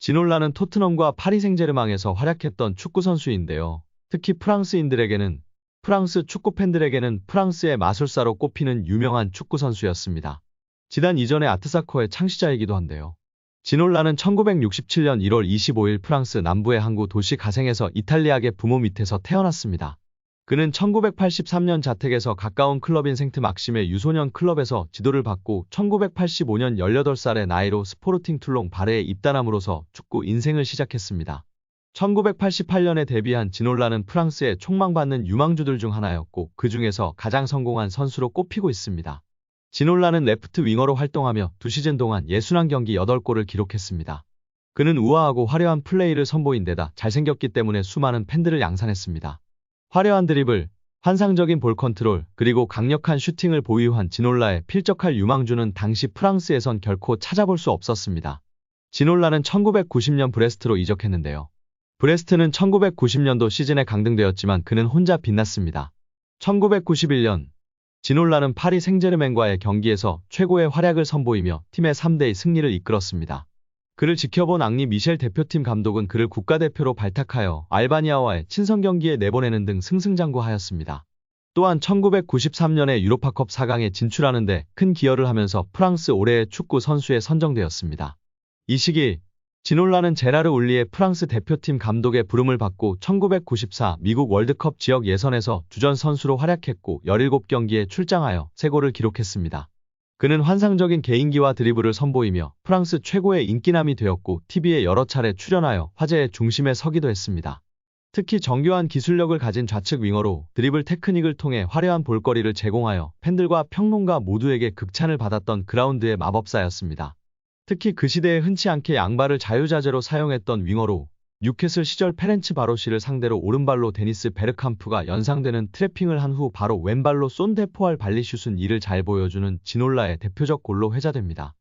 지놀라는 토트넘과 파리 생제르맹에서 활약했던 축구 선수인데요. 특히 프랑스 축구 팬들에게는 프랑스의 마술사로 꼽히는 유명한 축구 선수였습니다. 지단 이전의 아트사커의 창시자이기도 한데요. 지놀라는 1967년 1월 25일 프랑스 남부의 항구 도시 가생에서 이탈리아계 부모 밑에서 태어났습니다. 그는 1983년 자택에서 가까운 클럽인 생트 막심의 유소년 클럽에서 지도를 받고 1985년 18살의 나이로 스포르팅 툴롱 바레에 입단함으로써 축구 인생을 시작했습니다. 1988년에 데뷔한 지놀라는 프랑스의 촉망받는 유망주들 중 하나였고 그 중에서 가장 성공한 선수로 꼽히고 있습니다. 지놀라는 레프트 윙어로 활동하며 2시즌 동안 61경기 8골을 기록했습니다. 그는 우아하고 화려한 플레이를 선보인 데다 잘생겼기 때문에 수많은 팬들을 양산했습니다. 화려한 드리블, 환상적인 볼 컨트롤, 그리고 강력한 슈팅을 보유한 지놀라의 필적할 유망주는 당시 프랑스에선 결코 찾아볼 수 없었습니다. 지놀라는 1990년 브레스트로 이적했는데요. 브레스트는 1990년도 시즌에 강등되었지만 그는 혼자 빛났습니다. 1991년 지놀라는 파리 생제르맹과의 경기에서 최고의 활약을 선보이며 팀의 3대2 승리를 이끌었습니다. 그를 지켜본 앙리 미셸 대표팀 감독은 그를 국가대표로 발탁하여 알바니아와의 친선 경기에 내보내는 등 승승장구하였습니다. 또한 1993년에 유로파컵 4강에 진출하는 데 큰 기여를 하면서 프랑스 올해의 축구 선수에 선정되었습니다. 이 시기 지놀라는 제라르 올리의 프랑스 대표팀 감독의 부름을 받고 1994 미국 월드컵 지역 예선에서 주전 선수로 활약했고 17경기에 출장하여 3골을 기록했습니다. 그는 환상적인 개인기와 드리블을 선보이며 프랑스 최고의 인기남이 되었고 TV에 여러 차례 출연하여 화제의 중심에 서기도 했습니다. 특히 정교한 기술력을 가진 좌측 윙어로 드리블 테크닉을 통해 화려한 볼거리를 제공하여 팬들과 평론가 모두에게 극찬을 받았던 그라운드의 마법사였습니다. 특히 그 시대에 흔치 않게 양발을 자유자재로 사용했던 윙어로 뉴캐슬 시절 페렌츠 바로시를 상대로 오른발로 데니스 베르캄프가 연상되는 트래핑을 한 후 바로 왼발로 쏜 데포알 발리슛은 이를 잘 보여주는 지놀라의 대표적 골로 회자됩니다.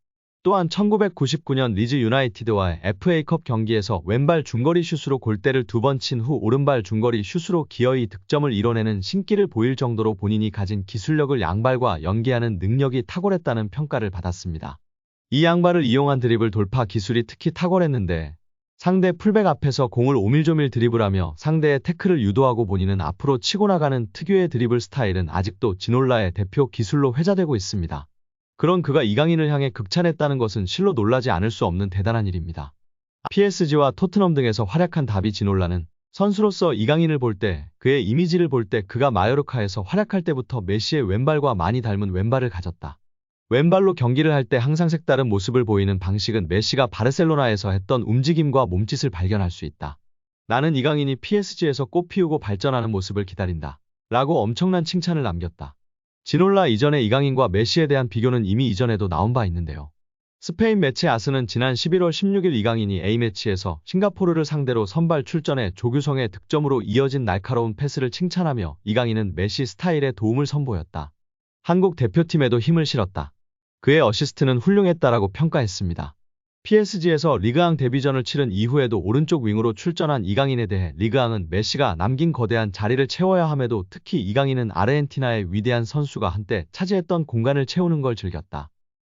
또한 1999년 리즈 유나이티드와의 FA컵 경기에서 왼발 중거리 슛으로 골대를 2번 친 후 오른발 중거리 슛으로 기어이 득점을 이뤄내는 신기를 보일 정도로 본인이 가진 기술력을 양발과 연계하는 능력이 탁월했다는 평가를 받았습니다. 이 양발을 이용한 드리블 돌파 기술이 특히 탁월했는데 상대 풀백 앞에서 공을 오밀조밀 드리블하며 상대의 태클을 유도하고 본인은 앞으로 치고 나가는 특유의 드리블 스타일은 아직도 지놀라의 대표 기술로 회자되고 있습니다. 그런 그가 이강인을 향해 극찬했다는 것은 실로 놀라지 않을 수 없는 대단한 일입니다. PSG와 토트넘 등에서 활약한 다비 지놀라는 선수로서 이강인을 볼 때, 그의 이미지를 볼 때 그가 마요르카에서 활약할 때부터 메시의 왼발과 많이 닮은 왼발을 가졌다. 왼발로 경기를 할 때 항상 색다른 모습을 보이는 방식은 메시가 바르셀로나에서 했던 움직임과 몸짓을 발견할 수 있다. 나는 이강인이 PSG에서 꽃 피우고 발전하는 모습을 기다린다. 라고 엄청난 칭찬을 남겼다. 지놀라 이전의 이강인과 메시에 대한 비교는 이미 이전에도 나온 바 있는데요. 스페인 매체 아스는 지난 11월 16일 이강인이 A매치에서 싱가포르를 상대로 선발 출전해 조규성의 득점으로 이어진 날카로운 패스를 칭찬하며 이강인은 메시 스타일의 도움을 선보였다. 한국 대표팀에도 힘을 실었다. 그의 어시스트는 훌륭했다라고 평가했습니다. PSG에서 리그앙 데뷔전을 치른 이후에도 오른쪽 윙으로 출전한 이강인에 대해 리그앙은 메시가 남긴 거대한 자리를 채워야 함에도 특히 이강인은 아르헨티나의 위대한 선수가 한때 차지했던 공간을 채우는 걸 즐겼다.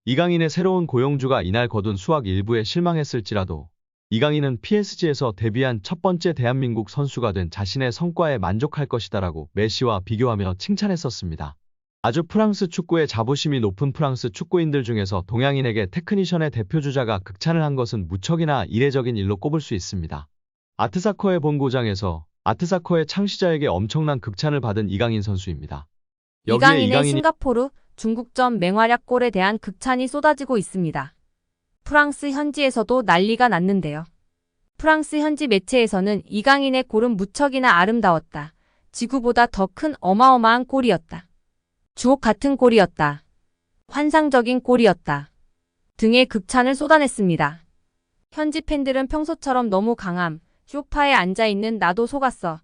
이강인의 새로운 고용주가 이날 거둔 수확 일부에 실망했을지라도 이강인은 PSG에서 데뷔한 첫 번째 대한민국 선수가 된 자신의 성과에 만족할 것이다라고 메시와 비교하며 칭찬했었습니다. 아주 프랑스 축구의 자부심이 높은 프랑스 축구인들 중에서 동양인에게 테크니션의 대표주자가 극찬을 한 것은 무척이나 이례적인 일로 꼽을 수 있습니다. 아트사커의 본고장에서 아트사커의 창시자에게 엄청난 극찬을 받은 이강인 선수입니다. 이강인의 싱가포르, 중국전 맹활약 골에 대한 극찬이 쏟아지고 있습니다. 프랑스 현지에서도 난리가 났는데요. 프랑스 현지 매체에서는 이강인의 골은 무척이나 아름다웠다. 지구보다 더 큰 어마어마한 골이었다. 주옥 같은 골이었다. 환상적인 골이었다. 등의 극찬을 쏟아냈습니다. 현지 팬들은 평소처럼 너무 강함, 소파에 앉아있는 나도 속았어.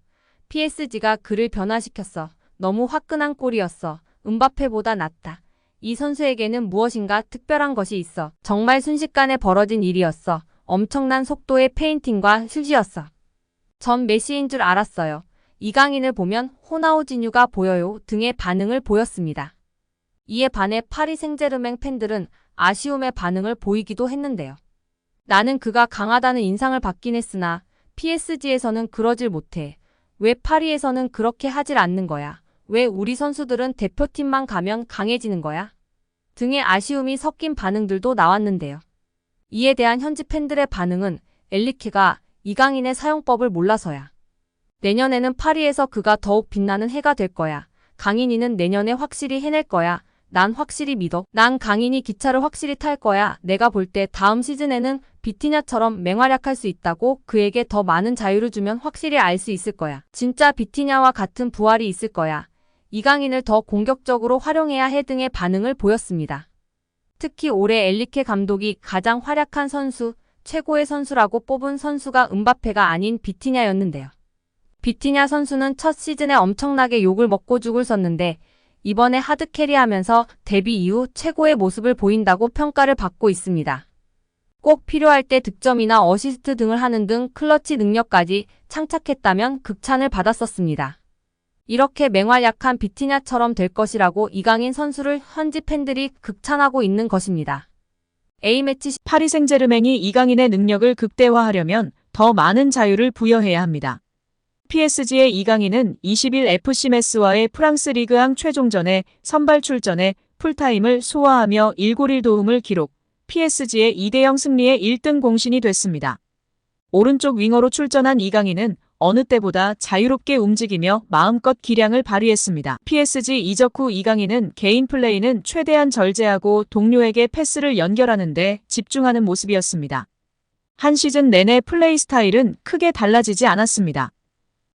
PSG가 그를 변화시켰어. 너무 화끈한 골이었어. 음바페보다 낫다. 이 선수에게는 무엇인가 특별한 것이 있어. 정말 순식간에 벌어진 일이었어. 엄청난 속도의 페인팅과 슛이었어. 전 메시인 줄 알았어요. 이강인을 보면 호나우지뉴가 보여요 등의 반응을 보였습니다. 이에 반해 파리 생제르맹 팬들은 아쉬움의 반응을 보이기도 했는데요. 나는 그가 강하다는 인상을 받긴 했으나 PSG에서는 그러질 못해. 왜 파리에서는 그렇게 하질 않는 거야? 왜 우리 선수들은 대표팀만 가면 강해지는 거야? 등의 아쉬움이 섞인 반응들도 나왔는데요. 이에 대한 현지 팬들의 반응은 엘리케가 이강인의 사용법을 몰라서야. 내년에는 파리에서 그가 더욱 빛나는 해가 될 거야. 강인이는 내년에 확실히 해낼 거야. 난 확실히 믿어. 난 강인이 기차를 확실히 탈 거야. 내가 볼 때 다음 시즌에는 비티냐처럼 맹활약할 수 있다고. 그에게 더 많은 자유를 주면 확실히 알 수 있을 거야. 진짜 비티냐와 같은 부활이 있을 거야. 이강인을 더 공격적으로 활용해야 해 등의 반응을 보였습니다. 특히 올해 엘리케 감독이 가장 활약한 선수, 최고의 선수라고 뽑은 선수가 음바페가 아닌 비티냐였는데요. 비티냐 선수는 첫 시즌에 엄청나게 욕을 먹고 죽을 썼는데 이번에 하드캐리하면서 데뷔 이후 최고의 모습을 보인다고 평가를 받고 있습니다. 꼭 필요할 때 득점이나 어시스트 등을 하는 등 클러치 능력까지 창착했다면 극찬을 받았었습니다. 이렇게 맹활약한 비티냐처럼 될 것이라고 이강인 선수를 현지 팬들이 극찬하고 있는 것입니다. A매치 파리 생제르맹이 이강인의 능력을 극대화하려면 더 많은 자유를 부여해야 합니다. PSG의 이강인은 20일 FC 메스와의 프랑스 리그왕 최종전에 선발 출전해 풀타임을 소화하며 1골 1도움을 기록, PSG의 2대0 승리의 1등 공신이 됐습니다. 오른쪽 윙어로 출전한 이강인은 어느 때보다 자유롭게 움직이며 마음껏 기량을 발휘했습니다. PSG 이적 후 이강인은 개인 플레이는 최대한 절제하고 동료에게 패스를 연결하는 데 집중하는 모습이었습니다. 한 시즌 내내 플레이 스타일은 크게 달라지지 않았습니다.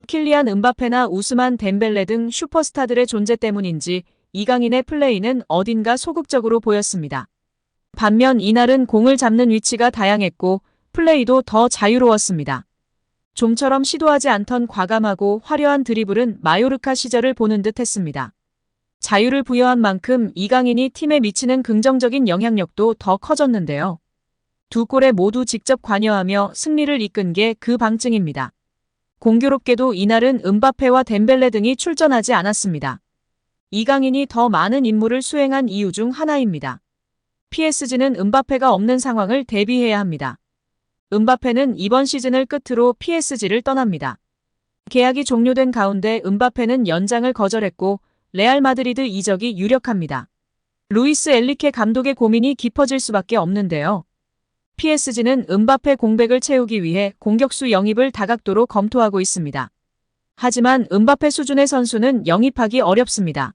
킬리안 음바페나 우스만 덴벨레 등 슈퍼스타들의 존재 때문인지 이강인의 플레이는 어딘가 소극적으로 보였습니다. 반면 이날은 공을 잡는 위치가 다양했고 플레이도 더 자유로웠습니다. 좀처럼 시도하지 않던 과감하고 화려한 드리블은 마요르카 시절을 보는 듯 했습니다. 자유를 부여한 만큼 이강인이 팀에 미치는 긍정적인 영향력도 더 커졌는데요. 두 골에 모두 직접 관여하며 승리를 이끈 게 그 방증입니다. 공교롭게도 이날은 음바페와 덴벨레 등이 출전하지 않았습니다. 이강인이 더 많은 임무를 수행한 이유 중 하나입니다. PSG는 음바페가 없는 상황을 대비해야 합니다. 음바페는 이번 시즌을 끝으로 PSG를 떠납니다. 계약이 종료된 가운데 음바페는 연장을 거절했고 레알 마드리드 이적이 유력합니다. 루이스 엘리케 감독의 고민이 깊어질 수밖에 없는데요. PSG는 음바페 공백을 채우기 위해 공격수 영입을 다각도로 검토하고 있습니다. 하지만 음바페 수준의 선수는 영입하기 어렵습니다.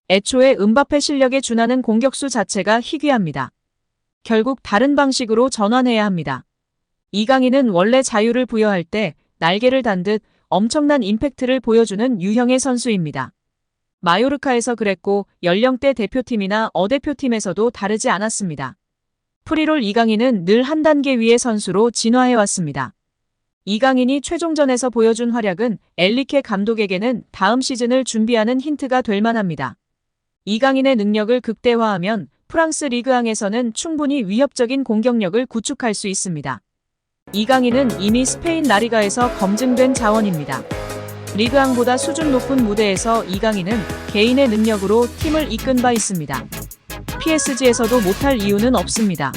애초에 음바페 실력에 준하는 공격수 자체가 희귀합니다. 결국 다른 방식으로 전환해야 합니다. 이강인은 원래 자유를 부여할 때 날개를 단 듯 엄청난 임팩트를 보여주는 유형의 선수입니다. 마요르카에서 그랬고 연령대 대표팀이나 어대표팀에서도 다르지 않았습니다. 프리롤 이강인은 늘 한 단계 위의 선수로 진화해왔습니다. 이강인이 최종전에서 보여준 활약은 엘리케 감독에게는 다음 시즌을 준비하는 힌트가 될 만합니다. 이강인의 능력을 극대화하면 프랑스 리그왕에서는 충분히 위협적인 공격력을 구축할 수 있습니다. 이강인은 이미 스페인 라리가에서 검증된 자원입니다. 리그왕보다 수준 높은 무대에서 이강인은 개인의 능력으로 팀을 이끈 바 있습니다. PSG에서도 못할 이유는 없습니다.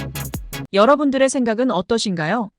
여러분들의 생각은 어떠신가요?